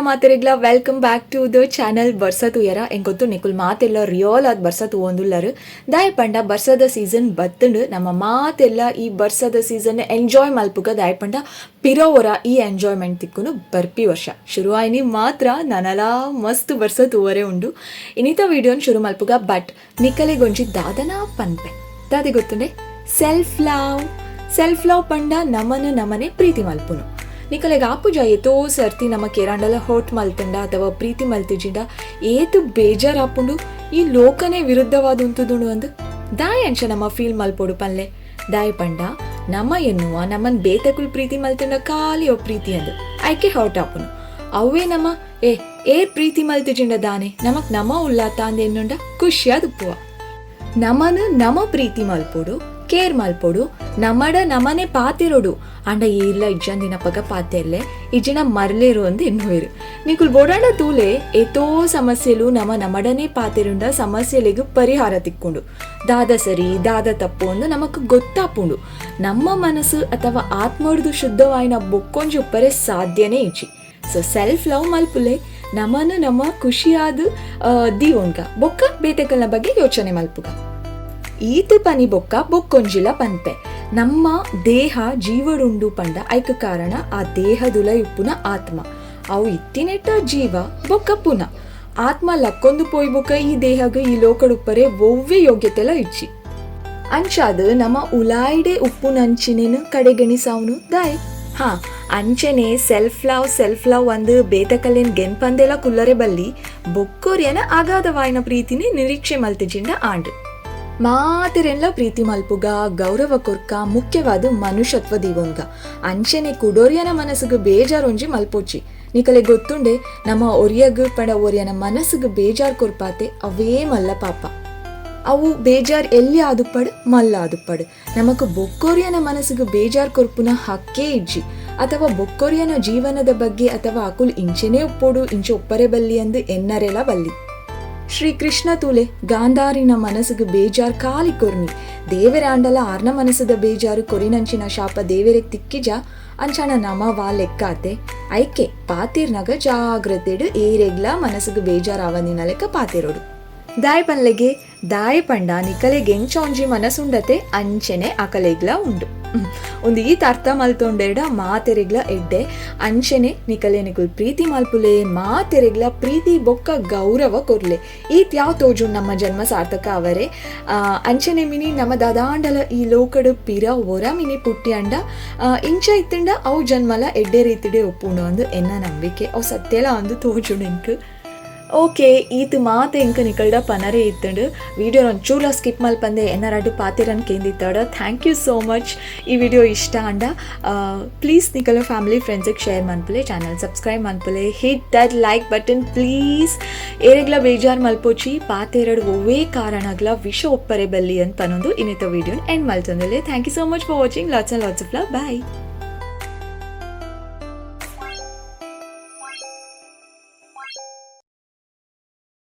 ಮಾತೆರೆಗ್ಲ welcome back to the channel ಬರ್ಸತ್ ಉಯರ ಎಂಗೊತ್ತು ನಿಕುಲ್ ಮಾತೆಲ್ಲ ರಿಯಲ್ ಆದ್ ಬರ್ಸತ್ ಓಂದುಲ್ಲರು ದಾಯ ಪಂಡ ಬರ್ಸದ ಸೀಸನ್ ಬತ್ತಂಡು ನಮ್ಮ ಮಾತೆಲ್ಲ ಈ ಬರ್ಸದ ಸೀಸನ್ ಎಂಜಾಯ್ ಮಲ್ಪುಗ ದಾಯ ಪಂಡ ಪಿರೋವರ ಈ ಎಂಜಾಯ್ಮೆಂಟ್ ತಿಕ್ಕುನು ಬರ್ಪಿ ವರ್ಷ ಶುರು ಆಯ್ನಿ ಮಾತ್ರ ನನಲ ಮಸ್ತ್ ಬರ್ಸತ್ ಉವರೆ ಉಂಡು ಇನ್ನಿತ ವಿಡಿಯೋನ್ ಶುರು ಮಲ್ಪುಗ ಬಟ್ ನಿಕಲೆಗೊಂಜಿ ದಾದನ ಪನ್ಪೆ ದಾದಿ ಗೊತ್ತುಂಡೆ ಸೆಲ್ಫ್ ಲವ್ ಪಂಡ ನಮನೆ ಪ್ರೀತಿ ಮಲ್ಪುನು ನಿಕಲೆಗೆ ಆಪುಜ ಏತೋ ಸರ್ತಿ ನಮ್ಮ ಕೇರಾಂಡಲ ಹೋಟ್ ಮಲ್ತಂಡ ಅಥವಾ ಪ್ರೀತಿ ಮಲ್ತಿಜಿಂಡ ಏತು ಬೇಜಾರ್ ಆಪುಂಡು ಈ ಲೋಕನೇ ವಿರುದ್ಧವಾದುಂತುದುಂಡು ಅಂದು ದಾಯ ಅಂಶ ನಮ್ಮ ಫೀಲ್ ಮಲ್ಪೋಡು ಪನ್ಲೆ ದಾಯ ಪಂಡ ನಮ್ಮ ಎನ್ನುವ ನಮ್ಮನ್ ಬೇತಕುಲ್ ಪ್ರೀತಿ ಮಲ್ತಂಡ ಖಾಲಿ ಓ ಪ್ರೀತಿ ಅಂದು ಐಕೆ ಹರ್ಟ್ ಆಪುನು ಅವೇ ನಮ್ಮ ಏರ್ ಪ್ರೀತಿ ಮಲ್ತಿಜಿಂಡ ದಾನೆ ನಮಕ್ ನಮ ಉಲ್ಲಾತ ಅಂದೆನ್ನುಂಡ ಖುಷಿಯಾದ ಉಪ್ಪುವ ನಮ ಪ್ರೀತಿ ಮಲ್ಪೋಡು ಕೇರ್ ಮಲ್ಪೋಡು ನಮನೆ ಪಾತಿರೋಡು ಅಂಡ ಇಲ್ಲ ಇಜ್ಜಂದಿನ ಪಗ ಪಾತೆರ್ಲೆ ಇಜ್ಜಿನ ಮರ್ಲೇರು ಅಂದು ಎನ್ನುವೇರು ನಿಕುಲ್ ಬೋಡಾಂಡ ತೂಲೆ ಏತೋ ಸಮಸ್ಯೆಲು ನಮಡನೆ ಪಾತಿರುಂಡ ಸಮಸ್ಯೆಲೆಗು ಪರಿಹಾರ ತಿಕ್ಕೊಂಡು ದಾದ ಸರಿ ದಾದ ತಪ್ಪು ಅಂದು ನಮಕ್ ಗೊತ್ತಾಪುಂಡು ನಮ್ಮ ಮನಸ್ಸು ಅಥವಾ ಆತ್ಮಡ್ದು ಶುದ್ಧವಾಯಿನ ಬೊಕ್ಕೊಂಜಿ ಉಪ್ಪರೆ ಸಾಧ್ಯನೇ ಇಚ್ಚಿ ಸೊ ಸೆಲ್ಫ್ ಲವ್ ಮಲ್ಪುಲೆ ನಮ್ಮ ಖುಷಿಯಾದ ದೀವೊಂಡ್ಗ ಬೊಕ್ಕ ಬೇತೆಕಲ್ನ ಬಗ್ಗೆ ಯೋಚನೆ ಮಲ್ಪುಗ ಈತು ಪನಿ ಬೊಕ್ಕ ಬೊಕ್ಕೊಂಜಿಲ ಪನ್ಪೆ ನಮ್ಮ ದೇಹ ಜೀವಡುಂಡು ಪಂಡ ಐಕ ಕಾರಣ ಆ ದೇಹದುಲ ಇಪ್ಪುನ ಆತ್ಮ ಅವು ಇತ್ತಿನೆಟ್ಟ ಜೀವ ಬೊಕ್ಕ ಪುನ ಆತ್ಮ ಲಕ್ಕೊಂದು ಪೋಯ್ ಬೊಕ್ಕ ಈ ದೇಹಗ ಈ ಲೋಕಡುಪ್ಪರೆ ಒವ್ವೆ ಯೋಗ್ಯತೆಲ ಇಚ್ಚಿ ಅಂಚಾದ ನಮ್ಮ ಉಲಾಯ್ಡೆ ಉಪ್ಪು ನಂಚಿನೇನು ಕಡೆಗಣಿಸಾವ್ನು ದಾಯ್ ಅಂಚನೆ ಸೆಲ್ಫ್ ಲವ್ ಒಂದು ಬೇತಕಲ್ಲೇನ್ ಗೆನ್ಪಂದೆಲ ಕುಲ್ಲರೆ ಬಲ್ಲಿ ಬೊಕ್ಕೋರ್ಯನ ಅಗಾಧವಾಯಿನ ಪ್ರೀತಿನಿ ನಿರೀಕ್ಷೆ ಮಲ್ತಿಜಿಂಡ ಆಂಡ್ ಮಾತಿರೆಲ್ಲ ಪ್ರೀತಿ ಮಲ್ಪುಗ ಗೌರವ ಕೊರ್ಕ ಮುಖ್ಯವಾದ ಮನುಷ್ಯತ್ವ ದೀವೊಂಗ ಅಂಚೆನೆ ಕುಡೋರಿಯನ ಮನಸ್ಸಿಗೆ ಬೇಜಾರೊಂಜಿ ಮಲ್ಪೋಚಿ ನಿಕಲೆ ಗೊತ್ತುಂಡೆ ನಮ್ಮ ಒರಿಯಗ ಪಡ ಒರಿಯನ ಮನಸ್ಸಿಗೆ ಬೇಜಾರ್ ಕೊರ್ಪಾತೆ ಅವೇ ಮಲ್ಲ ಪಾಪ ಅವು ಬೇಜಾರ್ ಎಲ್ಲಿ ಆದುಪಡ್ ಮಲ್ಲ ಆದುಪಡ್ ನಮಕ್ ಬೊಕ್ಕೋರಿಯನ ಮನಸ್ಸಿಗೆ ಬೇಜಾರ್ ಕೊರ್ಪುನ ಹಕ್ಕೇ ಇಜ್ಜಿ ಅಥವಾ ಬೊಕ್ಕೋರಿಯನ ಜೀವನದ ಬಗ್ಗೆ ಅಥವಾ ಅಕುಲ್ ಇಂಚೆನೇ ಉಪ್ಪೋಡು ಇಂಚೆ ಒಪ್ಪರೆ ಬಲ್ಲಿ ಅಂದು ಎನ್ನರೆಲ ಬಲ್ಲಿ ಶ್ರೀ ಕೃಷ್ಣ ತೂಲೆ ಗಾಂಧಾರಿನ ಮನಸ್ಸಿಗೆ ಬೇಜಾರ್ ಖಾಲಿ ಕೊರ್ನಿ ದೇವರ ಆಂಡಲ ಆರ್ನ ಮನಸ್ಸದ ಬೇಜಾರು ಕೊರಿನಂಚಿನ ಶಾಪ ದೇವರಿಗೆ ತಿಕ್ಕಿಜ ಅಂಚಣ ನಮ ವಾ ಲೆಕ್ಕಾತೆ ಐಕೆ ಪಾತಿರ್ನಗ ಜಾಗ್ರತೆಡು ಏರೆಗ್ಲ ಮನಸ್ಸಿಗೆ ಬೇಜಾರ್ ಆವನಿನ ಲೆಕ್ಕ ಪಾತಿರೋಡು ದಾಯ ಪನ್ಲೆಗೆ ದಾಯ ಪಂಡ ನಿಕಲೆಗೆ ಎಂಚೊಂಜಿ ಮನಸ್ಸುಂಡತೆ ಅಂಚೆನೆ ಅಕಲೆಗ್ಲ ಉಂಡು ಒಂದು ಈತ ಅರ್ಥ ಮಲ್ತೊಂಡೆರಡ ಮಾತೆರೆಗ್ಲ ಎಡ್ಡೆ ಅಂಚೆನೆ ನಿಕುಲ್ ಪ್ರೀತಿ ಮಲ್ಪುಲೆ ಮಾತೆರೆಗ್ಲ ಪ್ರೀತಿ ಬೊಕ್ಕ ಗೌರವ ಕೊರ್ಲೆ ಈತ್ ಯಾವ ತೋಜು ನಮ್ಮ ಜನ್ಮ ಸಾರ್ಥಕ ಅವರೇ ಅಂಚೆನೆ ಮಿನಿ ನಮ್ಮ ದಾದಾಂಡಲ ಈ ಲೋಕಡು ಪಿರ ಒರ ಮಿನಿ ಪುಟ್ಟಿ ಅಂಡ ಇಂಚ ಇತ್ತಂಡ ಅವು ಜನ್ಮಲ ಎಡ್ಡೆ ರೀತಿಡೆ ಒಪ್ಪುಂಡು ಅಂದು ಎನ್ನ ನಂಬಿಕೆ ಅವು ಸತ್ಯಲ ಅಂದು ತೋಜುಂಡು ಎಂಕ್ ಓಕೆ ಈತು ಮಾತು ಎಂಕ ನಿಕಲ್ಡ ಪನರೆ ಇತ್ತಂಡು ವಿಡಿಯೋ ಒಂಚೂರ ಸ್ಕಿಪ್ ಮಲ್ಪಂದೆ ಎನ್ನರಾಡು ಪಾತಿರನ್ ಕೇಂದಿತ್ತಾಡ ಥ್ಯಾಂಕ್ ಯು ಸೋ ಮಚ್ ಈ ವಿಡಿಯೋ ಇಷ್ಟ ಅಂಡ ಪ್ಲೀಸ್ ನಿಕಲ ಫ್ಯಾಮಿಲಿ ಫ್ರೆಂಡ್ಸಿಗೆ ಶೇರ್ ಮನ್ಪುಲೆ ಚಾನಲ್ ಸಬ್ಸ್ಕ್ರೈಬ್ ಮನ್ಪುಲೆ hit that like button please ಏರೆಗ್ಲ ಬೇಜಾರ್ ಮಲ್ಪೋಚಿ ಪಾತೆರಡು ಒವ್ವೇ ಕಾರಣಗ್ಲ ವಿಷ ಒಪ್ಪರೆ ಬಲ್ಲಿ ಅಂತ ಪನೊಂದು ಇನ್ನಿತ ವಿಡಿಯೋನ ಎಂಡ್ ಮಲ್ತೊಂದಲೆ thank you so much for watching lots of love bye